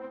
तो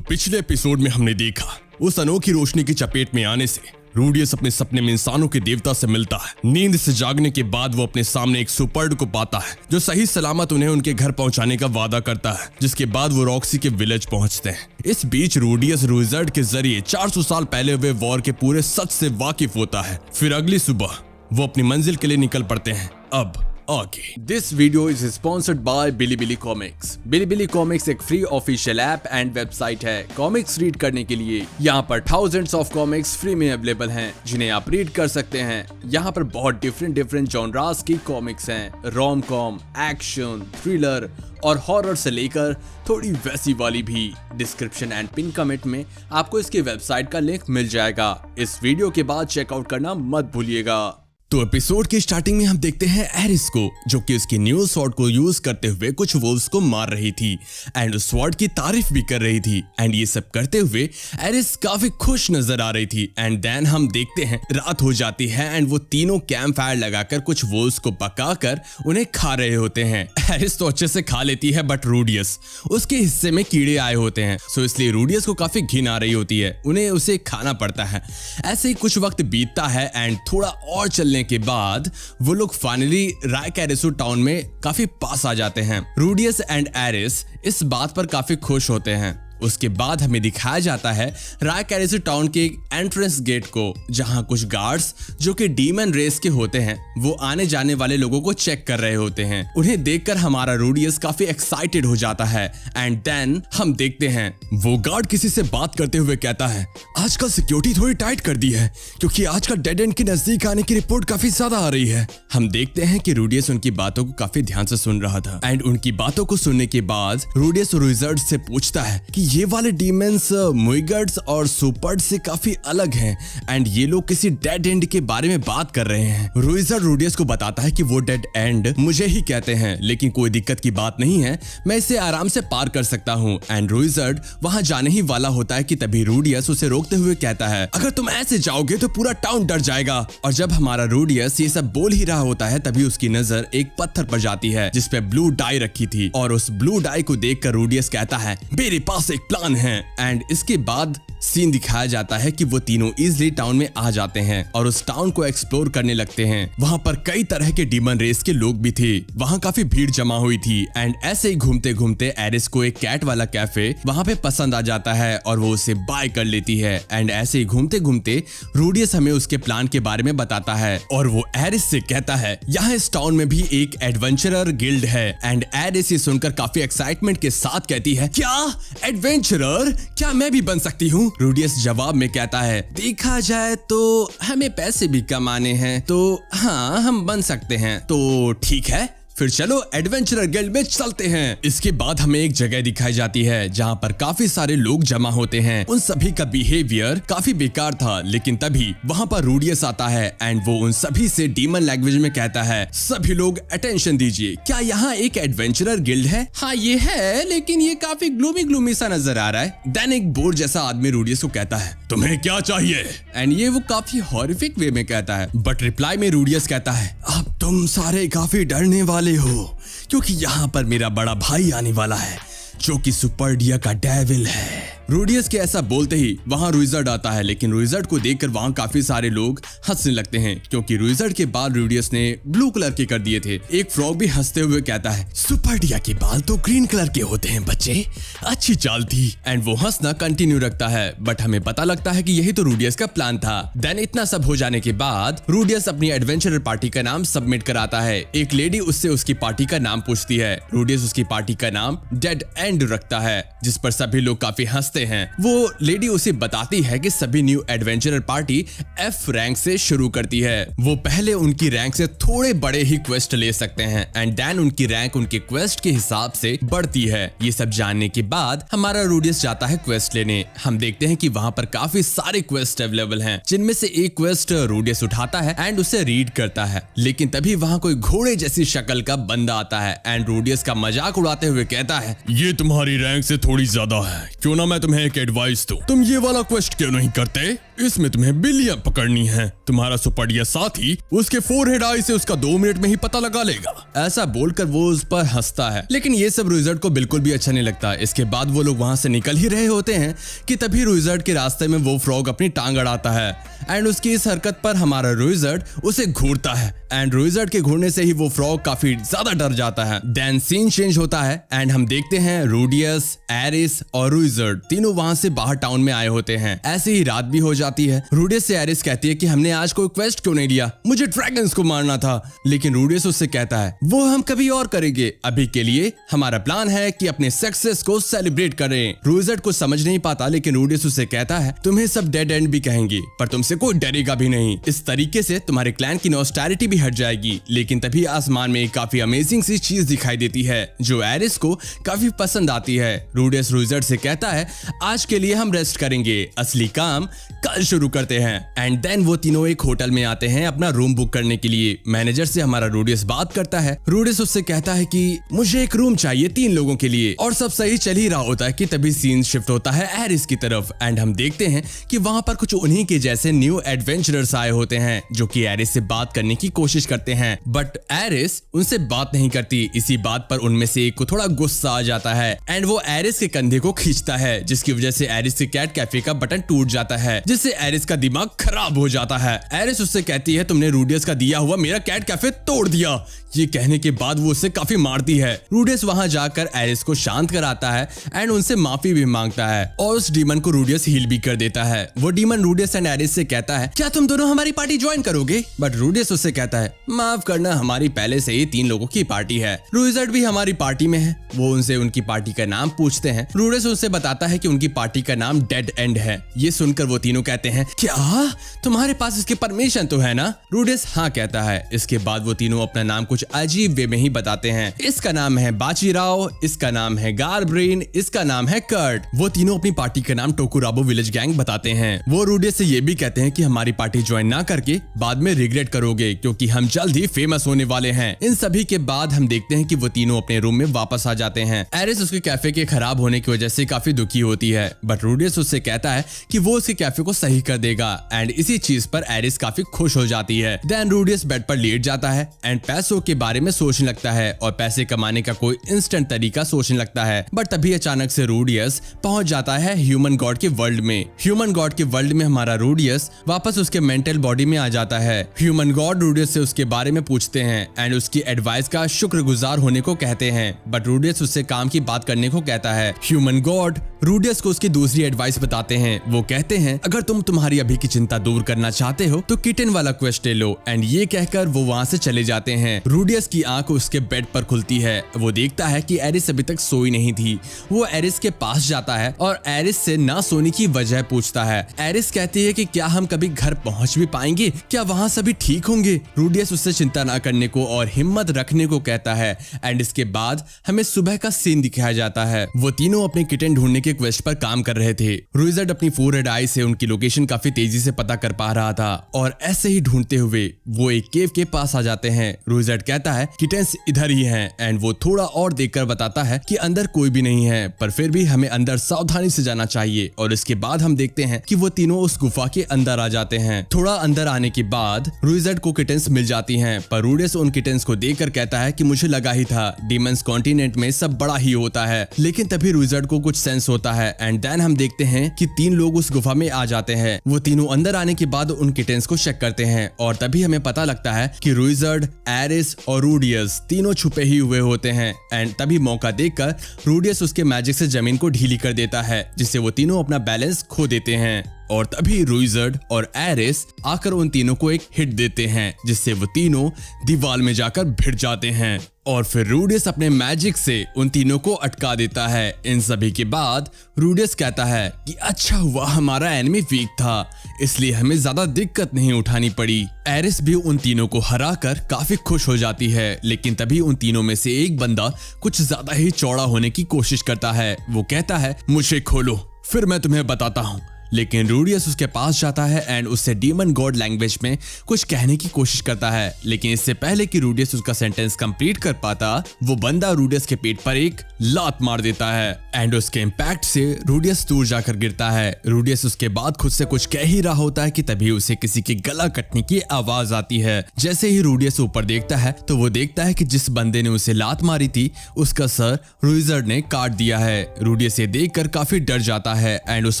पिछले एपिसोड में हमने देखा उस अनोखी रोशनी की चपेट में आने से रूडियस अपने सपने में इंसानों के देवता से मिलता है। नींद से जागने के बाद वो अपने सामने एक सुपर्ड को पाता है जो सही सलामत उन्हें उनके घर पहुंचाने का वादा करता है, जिसके बाद वो रॉक्सी के विलेज पहुंचते हैं। इस बीच रूडियस रुइजर्ड के जरिए 400 साल पहले हुए वॉर के पूरे सच से वाकिफ होता है। फिर अगली सुबह वो अपनी मंजिल के लिए निकल पड़ते हैं। अब आगे this video is sponsored by Bilibili comics. Bilibili comics एक free official app and website है। कॉमिक्स रीड करने के लिए यहाँ पर थाउजेंड्स ऑफ कॉमिक्स फ्री में अवेलेबल हैं जिन्हें आप रीड कर सकते हैं। यहाँ पर बहुत डिफरेंट जॉनरास की कॉमिक्स हैं, रोम कॉम, एक्शन, थ्रिलर और हॉरर से लेकर थोड़ी वैसी वाली भी। डिस्क्रिप्शन एंड पिन कमेंट में आपको इसकी वेबसाइट का लिंक मिल जाएगा। इस वीडियो के बाद चेकआउट करना मत भूलिएगा। तो एपिसोड की स्टार्टिंग में हम देखते हैं एरिस को, जो कि उसकी न्यू स्वॉर्ड को यूज करते हुए कुछ वोल्व्स को मार रही थी एंड उस स्वॉर्ड की तारीफ भी कर रही थी। एंड ये सब करते हुए एरिस काफी खुश नजर आ रही थी। एंड देन हम देखते हैं रात हो जाती है एंड वो तीनों कैंप फायर लगाकर कुछ वोल्व्स को पकाकर उन्हें खा रहे होते हैं। एरिस तो अच्छे से खा लेती है, बट रूडियस उसके हिस्से में कीड़े आए होते हैं, सो इसलिए रूडियस को काफी घिन आ रही होती है। उन्हें उसे खाना पड़ता है। ऐसे ही कुछ वक्त बीतता है एंड थोड़ा और चलने के बाद वो लोग फाइनली रायकैरिसु टाउन में काफी पास आ जाते हैं। रूडियस एंड एरिस इस बात पर काफी खुश होते हैं। उसके बाद हमें दिखाया जाता है रायकैरिसु टाउन के एक एंट्रेंस गेट को, जहां कुछ गार्ड्स जो कि डीमन रेस के होते हैं वो आने जाने वाले लोगों को चेक कर रहे होते हैं। उन्हें देखकर हमारा रूडियस काफी एक्साइटेड हो जाता है। एंड देन हम देखते हैं वो गार्ड किसी से बात करते हुए कहता है, आजकल सिक्योरिटी थोड़ी टाइट कर दी है क्योंकि आजकल डेड एंड के नजदीक आने की रिपोर्ट काफी ज्यादा आ रही है। हम देखते हैं कि रूडियस उनकी बातों को काफी ध्यान से सुन रहा था। एंड उनकी बातों को सुनने के बाद रूडियस रुइजर्ड से पूछता है कि ये वाले डीमंस मुइगर्ड्स और सुपर्ड से काफी अलग हैं एंड ये लोग किसी डेड एंड के बारे में बात कर रहे हैं। रुइजर्ड रूडियस को बताता है कि वो डेड एंड मुझे ही कहते हैं, लेकिन कोई दिक्कत की बात नहीं है, मैं इसे आराम से पार कर सकता हूँ। एंड रुइजर्ड वहां जाने ही वाला होता है कि तभी रूडियस उसे रोकते हुए कहता है, अगर तुम ऐसे जाओगे तो पूरा टाउन डर जाएगा। और जब हमारा रूडियस ये सब बोल ही रहा होता है तभी उसकी नजर एक पत्थर पर जाती है जिसपे ब्लू डाई रखी थी, और उस ब्लू डाई को देखकर रूडियस कहता है, मेरे पास एक प्लान है। एंड इसके बाद सीन दिखाया जाता है कि वो तीनों इजीली टाउन में आ जाते हैं और उस टाउन को एक्सप्लोर करने लगते हैं। वहां पर कई तरह के डीमन रेस के लोग भी थे। वहां काफी भीड़ जमा हुई थी। एंड ऐसे ही घूमते घूमते एरिस को एक कैट वाला कैफे वहां पे पसंद आ जाता है और वो उसे बाय कर लेती है। एंड ऐसे ही घूमते घूमते रूडियस हमें उसके प्लान के बारे में बताता है और वो एरिस से कहता है, यहाँ इस टाउन में भी एक एडवेंचरर गिल्ड है। एंड एरिस ये सुनकर काफी एक्साइटमेंट के साथ कहती है, क्या एडवेंचरर, क्या मैं भी बन सकती हूँ? रूडियस जवाब में कहता है, देखा जाए तो हमें पैसे भी कमाने हैं, तो हाँ हम बन सकते हैं, तो ठीक है फिर चलो एडवेंचरर गिल्ड में चलते हैं। इसके बाद हमें एक जगह दिखाई जाती है जहाँ पर काफी सारे लोग जमा होते हैं। उन सभी का बिहेवियर काफी बेकार था, लेकिन तभी वहाँ पर रूडियस आता है एंड वो उन सभी से डीमन लैंग्वेज में कहता है, सभी लोग अटेंशन दीजिए, क्या यहाँ एक एडवेंचरर गिल्ड है? हाँ ये है, लेकिन ये काफी ग्लूमी सा नजर आ रहा है। देन एक बोर जैसा आदमी रूडियस को कहता है, तुम्हें क्या चाहिए? एंड ये वो काफी हॉरिफिक वे में कहता है, बट रिप्लाई में रूडियस कहता है, अब तुम सारे काफी डरने वाले हो क्योंकि यहाँ पर मेरा बड़ा भाई आने वाला है जो कि सुपर्डिया का डेविल है। रूडियस के ऐसा बोलते ही वहां रुइजर्ड आता है, लेकिन रुइजर्ड को देखकर वहां काफी सारे लोग हंसने लगते हैं क्योंकि रुइजर्ड के बाल रूडियस ने ब्लू कलर के कर दिए थे। एक फ्रॉग भी हंसते हुए कहता है, सुपर्डिया के बाल तो ग्रीन कलर के होते हैं बच्चे, अच्छी चाल थी। एंड वो हंसना कंटिन्यू रखता है, बट हमें पता लगता है कि यही तो रूडियस का प्लान था। देन इतना सब हो जाने के बाद रूडियस अपनी एडवेंचरर पार्टी का नाम सबमिट कराता है। एक लेडी उससे उसकी पार्टी का नाम पूछती है। रूडियस उसकी पार्टी का नाम डेड एंड रखता है, जिस पर सभी लोग काफी हंसते हैं। वो लेडी उसे बताती है कि सभी new adventurer party F rank से शुरू करती है। वो पहले उनकी रैंक से थोड़े बड़े ही क्वेस्ट ले सकते हैं एंड देन उनकी रैंक उनके क्वेस्ट के हिसाब से बढ़ती है। ये सब जानने के बाद हमारा रूडियस जाता है क्वेस्ट लेने। हम देखते हैं कि वहां पर काफी सारे क्वेस्ट अवेलेबल हैं, जिनमें से एक क्वेस्ट रूडियस उठाता है एंड उसे रीड करता है। लेकिन तभी वहां कोई घोड़े जैसी शक्ल का बंदा आता है एंड रूडियस का मजाक उड़ाते हुए कहता है, ये तुम्हारी रैंक से थोड़ी ज्यादा है, क्यों ना मैं तुम्हें एक एडवाइस दूं, तुम ये वाला क्वेस्ट क्यों नहीं करते? इसमें तुम्हें बिल्लियां पकड़नी है। तुम्हारा सुपड़िया साथी उसके फोरहेड आई से उसका 2 मिनट में ही पता लगा लेगा। ऐसा बोलकर वो उस पर हंसता है, लेकिन ये सब रुइजर्ड को बिल्कुल भी अच्छा नहीं लगता। इसके बाद वो लोग वहां से निकल ही रहे होते हैं कि तभी रुइजर्ड के रास्ते में वो फ्रॉग अपनी टांग अड़ाता है एंड उसकी इस हरकत पर हमारा रुइजर्ड उसे घूरता है एंड रुइजर्ड के घूरने से ही वो फ्रॉग काफी ज्यादा डर जाता है। देन सीन चेंज होता है एंड हम देखते हैं रूडियस, एरिस और रुइजर्ड तीनों वहां से बाहर टाउन में आए होते हैं। ऐसे ही रात भी हो जाती है। रूडियस से एरिस कहती है कि हमने आज कोई क्वेस्ट क्यों नहीं लिया, मुझे ड्रैगन्स को मारना था। लेकिन रूडियस उससे कहता है वो हम कभी और करेंगे, अभी के लिए हमारा प्लान है कि अपने सक्सेस को सेलिब्रेट करें। रुइजर्ड कुछ समझ नहीं पाता, लेकिन रूडियस उससे कहता है तुम्हें सब डेड एंड भी कहेंगे पर तुमसे कोई डरेगा भी नहीं। इस तरीके से तुम्हारे क्लैन की नॉस्टैलिटी भी हट जाएगी। लेकिन तभी आसमान में एक काफी अमेजिंग सी चीज दिखाई देती है जो एरिस को काफी पसंद आती है। रूडियस रुइजर्ड से कहता है आज के लिए हम रेस्ट करेंगे, असली काम कल शुरू करते हैं। एंड देन वो तीनों एक होटल में आते हैं अपना रूम बुक करने के लिए। मैनेजर से हमारा रूडियस बात करता है। रूडियस उससे कहता है कि मुझे एक रूम चाहिए 3 लोगों के लिए, और सब सही चल ही रहा होता है कि तभी सीन शिफ्ट होता है एरिस की तरफ एंड हम देखते हैं कि वहां पर कुछ उन्हीं के जैसे न्यू एडवेंचरर्स आए होते हैं जो कि एरिस से बात करने की कोशिश करते हैं, बट एरिस उनसे बात नहीं करती। इसी बात पर उनमें से एक को थोड़ा गुस्सा आ जाता है एंड वो एरिस के कंधे को खींचता है, जिसकी वजह से एरिस के कैट कैफे का बटन टूट जाता है, जिससे एरिस का दिमाग खराब हो जाता है। एरिस उससे कहती है तुमने रूडियस का दिया हुआ मेरा कैट कैफे तोड़ दिया। ये कहने के बाद वो उसे काफी मारती है। रूडियस वहां जाकर एरिस को शांत कराता है एंड उनसे माफी भी मांगता है और उस डीमन को रूडियस हील भी कर देता है। वो डीमन रूडियस एंड एरिस से कहता है क्या तुम दोनों हमारी पार्टी ज्वाइन करोगे? बट रूडियस उससे कहता है माफ करना, हमारी पहले से ही 3 लोगों की पार्टी है। रुइजर्ड भी हमारी पार्टी में है। वो उनसे उनकी पार्टी का नाम पूछते हैं। रूडियस उनसे बताता है कि उनकी पार्टी का नाम डेड एंड है। ये सुनकर वो तीनों कहते हैं क्या तुम्हारे पास इसकी परमिशन तो है ना? रूडियस हाँ कहता है। इसके बाद वो तीनों अपना नाम कुछ अजीब वे में ही बताते हैं। इसका नाम है बाजीराव, इसका नाम है गारब्रेन, इसका नाम है कर्ट। वो तीनों अपनी पार्टी का नाम टोकुराबो विलेज गैंग बताते हैं। वो रूडियस से ये भी कहते हैं कि हमारी पार्टी ज्वाइन ना करके बाद में रिग्रेट करोगे क्योंकि हम जल्द ही फेमस होने वाले हैं। इन सभी के बाद हम देखते हैं कि वो तीनों अपने रूम में वापस आ जाते हैं। एरिस उसके कैफे के खराब होने की वजह से काफी दुखी होती है, बट रूडियस उससे कहता है कि वो उसके कैफे को सही कर देगा एंड इसी चीज पर एरिस काफी खुश हो जाती है। देन रूडियस बेड पर लेट जाता है एंड पैसों के बारे में सोचने लगता है और पैसे कमाने का कोई इंस्टेंट तरीका सोचने लगता है। बट तभी अचानक से रूडियस पहुंच जाता है ह्यूमन गॉड के वर्ल्ड में। ह्यूमन गॉड के वर्ल्ड में हमारा रूडियस वापस उसके मेंटल बॉडी में आ जाता है। ह्यूमन गॉड रूडियस से उसके बारे में पूछते हैं एंड उसकी एडवाइस का शुक्रगुजार होने को कहते हैं, बट रूडियस उससे काम की बात करने को कहता है। ह्यूमन गॉड रूडियस को उसकी दूसरी एडवाइस बताते हैं। वो कहते हैं अगर तुम तुम्हारी अभी की चिंता दूर करना चाहते हो तो किटन वाला क्वेस्ट ले लो एंड ये कहकर वो वहां से चले जाते हैं। रूडियस की आंख उसके बेड पर खुलती है। वो देखता है कि एरिस अभी तक सोई नहीं थी। वो एरिस के पास जाता है और एरिस से ना सोने की वजह पूछता है। एरिस कहती है कि क्या हम कभी घर पहुंच भी पाएंगे, क्या वहां सभी ठीक होंगे? रूडियस उससे चिंता ना करने को और हिम्मत रखने को कहता है एंड इसके बाद हमें सुबह का सीन दिखाया जाता है। वो तीनों अपने किटन ढूंढने के क्वेस्ट पर काम कर रहे थे। रुइजर्ड अपनी फोरहेड आई से उनकी लोकेशन काफी तेजी से पता कर पा रहा था और ऐसे ही ढूंढते हुए वो एक केव के पास आ जाते हैं। रुइजर्ड कहता है किटन्स इधर ही हैं एंड वो थोड़ा और देखकर बताता है कि अंदर कोई भी नहीं है, पर फिर भी हमें अंदर सावधानी से जाना चाहिए। और इसके बाद हम देखते हैं कि वो तीनों उस गुफा के अंदर आ जाते हैं। थोड़ा अंदर आने के बाद रुइजर्ड को किटन्स मिल जाती हैं, पर रूडियस उन किटन्स को देखकर कहता है कि मुझे लगा ही था डीमंस कॉन्टिनेंट में सब बड़ा ही होता है। लेकिन तभी रुइजर्ड को कुछ सेंस होता है एंड देन हम देखते हैं कि 3 लोग उस गुफा में आ जाते हैं। वो तीनों अंदर आने के बाद उन किटन्स को चेक करते हैं और तभी हमें पता लगता है कि रुइजर्ड, एरिस और रूडियस तीनों छुपे ही हुए होते हैं एंड तभी मौका देखकर रूडियस उसके मैजिक से जमीन को ढीली कर देता है, जिससे वो तीनों अपना बैलेंस खो देते हैं। और तभी रुइजर्ड और एरिस आकर उन तीनों को एक हिट देते हैं, जिससे वो तीनों दीवार में जाकर भिड़ जाते हैं और फिर रूडियस अपने मैजिक से उन तीनों को अटका देता है। इन सभी के बाद रूडियस कहता है कि अच्छा हुआ हमारा एनिमी वीक था, इसलिए हमें ज्यादा दिक्कत नहीं उठानी पड़ी। एरिस भी उन तीनों को हराकर काफी खुश हो जाती है, लेकिन तभी उन तीनों में से एक बंदा कुछ ज्यादा ही चौड़ा होने की कोशिश करता है। वो कहता है मुझे खोलो, फिर मैं तुम्हें बताता हूँ लेकिन रूडियस उसके पास जाता है एंड उससे डीमन गॉड लैंग्वेज में कुछ कहने की कोशिश करता है, लेकिन इससे पहले कि रूडियस उसका सेंटेंस कंप्लीट कर पाता, वो बंदा रूडियस के पेट पर एक लात मार देता है एंड उसके इम्पैक्ट से रूडियस दूर जाकर गिरता है। रूडियस उसके बाद खुद से कुछ कह ही रहा होता है कि तभी उसे किसी के गला कटने की आवाज आती है। जैसे ही रूडियस ऊपर देखता है तो वो देखता है कि जिस बंदे ने उसे लात मारी थी उसका सर रुइजर्ड ने काट दिया है। रूडियस ये देखकर काफी डर जाता है एंड उस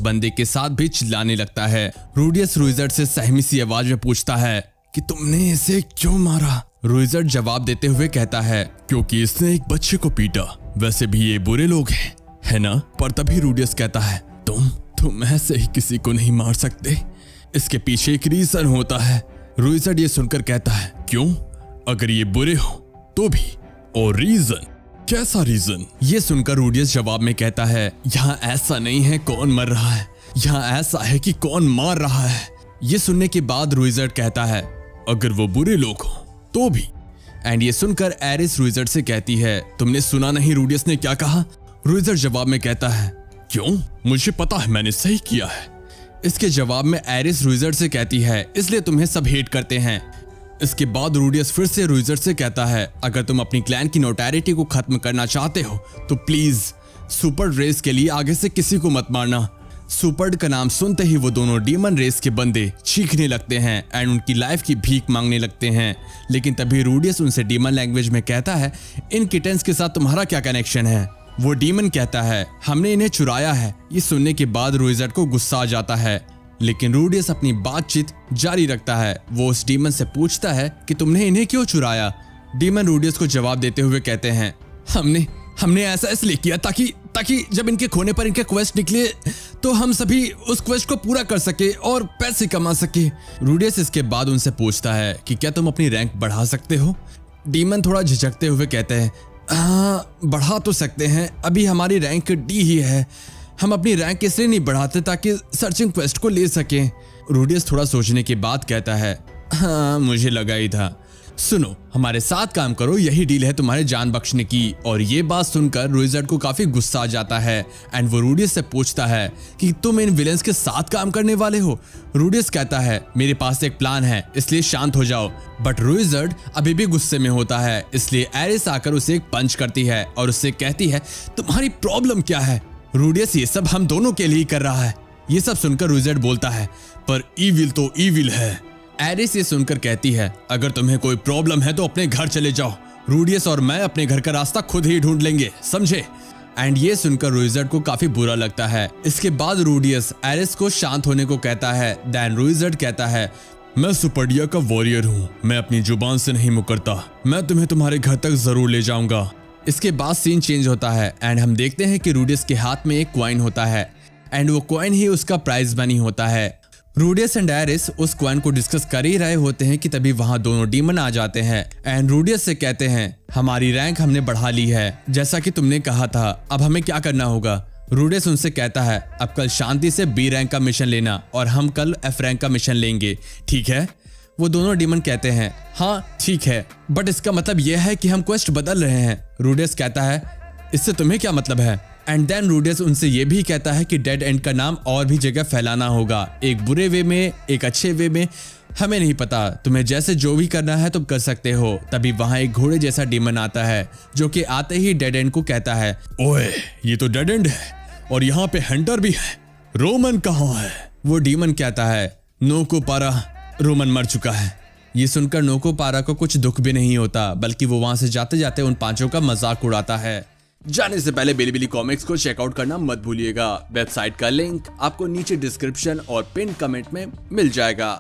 बंदे के साथ भी चिल्लाने लगता है। रूडियस रुइजर्ड से सहमी सी आवाज में पूछता है कि तुमने इसे क्यों मारा? रुइजर्ड जवाब देते हुए कहता है क्योंकि इसने एक बच्चे को पीटा। वैसे भी ये बुरे लोग हैं, है ना? पर तभी रूडियस कहता है तुम ऐसे ही किसी को नहीं मार सकते, इसके पीछे एक रीजन होता है। रुइजर्ड ये सुनकर कहता है क्यों? अगर ये बुरे हो तो भी, और रीजन? कैसा रीजन? ये सुनकर रूडियस जवाब में कहता है यहाँ ऐसा नहीं है कौन मर रहा है, यहाँ ऐसा है कि कौन मार रहा है। ये सुनने के बाद रुइजर्ड कहता है अगर वो बुरे लोग हो तो भी। एंड ये सुनकर एरिस रुइजर्ड से कहती है तुमने सुना नहीं रूडियस ने क्या कहा? रुइजर्ड जवाब में कहता है क्यों? मुझे पता है मैंने सही किया है। इसके जवाब में एरिस रुइजर्ड से कहती है इसलिए तुम्हें सब हेट करते हैं। इसके बाद रूडियस फिर से रुइजर्ड से कहता है अगर तुम अपनी क्लैन की नोटैरिटी को खत्म करना चाहते हो तो प्लीज सुपर्ड रेस के लिए आगे से किसी को मत मारना। सुपर्ड का नाम सुनते ही वो दोनों डीमन रेस के बंदे चीखने लगते हैं एंड उनकी लाइफ की भीख मांगने लगते हैं। लेकिन तभी रूडियस उनसे डीमन लैंग्वेज में कहता है इन किटन्स के साथ तुम्हारा क्या कनेक्शन है? वो डीमन कहता है हमने इन्हें चुराया है। ये सुनने के बाद रुइजर्ड को गुस्सा आ जाता है, लेकिन रूडियस अपनी बातचीत जारी रखता है। वो उस डीमन से पूछता है कि तुमने इन्हें क्यों चुराया? डीमन रूडियस को जवाब देते हुए कहते हैं हमने ऐसा इसलिए किया ताकि जब इनके खोने पर इनके क्वेस्ट निकले तो हम सभी उस क्वेस्ट को पूरा कर सके और पैसे कमा सके। रूडियस इसके बाद उनसे पूछता है कि क्या तुम अपनी रैंक बढ़ा सकते हो? डीमन थोड़ा झिझकते हुए कहते हैं हाँ बढ़ा तो सकते हैं, अभी हमारी रैंक डी ही है। हम अपनी रैंक इसलिए नहीं बढ़ाते ताकि सर्चिंग क्वेस्ट को ले सकें। रूडियस थोड़ा सोचने के बाद कहता है हाँ मुझे लगा ही था। सुनो हमारे साथ काम करो, यही डील है तुम्हारे जान बख्शने की। और ये बात सुनकर रुइजर्ड को काफी गुस्सा आ जाता है एंड वो रूडियस से पूछता है कि तुम इन विलेंस के साथ काम करने वाले हो? रूडियस कहता है मेरे पास एक प्लान है इसलिए शांत हो जाओ। बट रुइजर्ड अभी भी गुस्से में होता है, इसलिए एरिस आकर उसे एक पंच करती है और उससे कहती है तुम्हारी प्रॉब्लम क्या है? रूडियस ये सब हम दोनों के लिए कर रहा है। ये सब सुनकर रुइजर्ड बोलता है पर ईविल तो ईविल है। एरिस ये सुनकर कहती है अगर तुम्हें कोई प्रॉब्लम है तो अपने घर चले जाओ, रूडियस और मैं अपने घर का रास्ता खुद ही ढूंढ लेंगे, समझे? एंड ये सुनकर रुइजर्ड को काफी बुरा लगता है। इसके बाद रूडियस एरिस को शांत होने को कहता है। देन रुइजर्ड कहता है मैं सुपर्डिया का वॉरियर हूँ, मैं अपनी जुबान से नहीं मुकरता, मैं तुम्हें तुम्हारे घर तक जरूर ले जाऊंगा। इसके बाद सीन चेंज होता है एंड हम देखते हैं कि रूडियस के हाथ में एक कॉइन होता है एंड वो कॉइन ही उसका प्राइज मनी होता है। रूडियस एंड एरिस उस कॉइन को डिस्कस कर ही रहे होते हैं कि तभी वहां दोनों डीमन आ जाते हैं एंड रूडियस से कहते हैं हमारी रैंक हमने बढ़ा ली है जैसा कि तुमने कहा था, अब हमें क्या करना होगा? रूडियस उनसे कहता है अब कल शांति से बी रैंक का मिशन लेना और हम कल एफ रैंक का मिशन लेंगे, ठीक है? वो दोनों डीमन कहते हैं हाँ ठीक है, बट इसका मतलब यह है कि हम क्वेस्ट बदल रहे हैं। रूडियस कहता है इससे तुम्हें क्या मतलब है? एंड देन रूडियस उनसे ये भी कहता है कि डेड एंड का नाम और भी जगह फैलाना होगा, एक बुरे वे में एक अच्छे वे में, हमें नहीं पता, तुम्हें जैसे जो भी करना है तुम कर सकते हो। तभी वहां एक घोड़े जैसा डीमन आता है जो कि आते ही डेड एंड को कहता है ओए ये तो डेड एंड है और यहाँ पे हंटर भी है, रोमन कहाँ है? वो डीमन कहता है नोको पारा, रोमन मर चुका है। ये सुनकर नोको पारा को कुछ दुख भी नहीं होता, बल्कि वो वहां से जाते जाते उन पांचों का मजाक उड़ाता है। जाने से पहले बिलीबिली कॉमिक्स को चेकआउट करना मत भूलिएगा। वेबसाइट का लिंक आपको नीचे डिस्क्रिप्शन और पिन कमेंट में मिल जाएगा।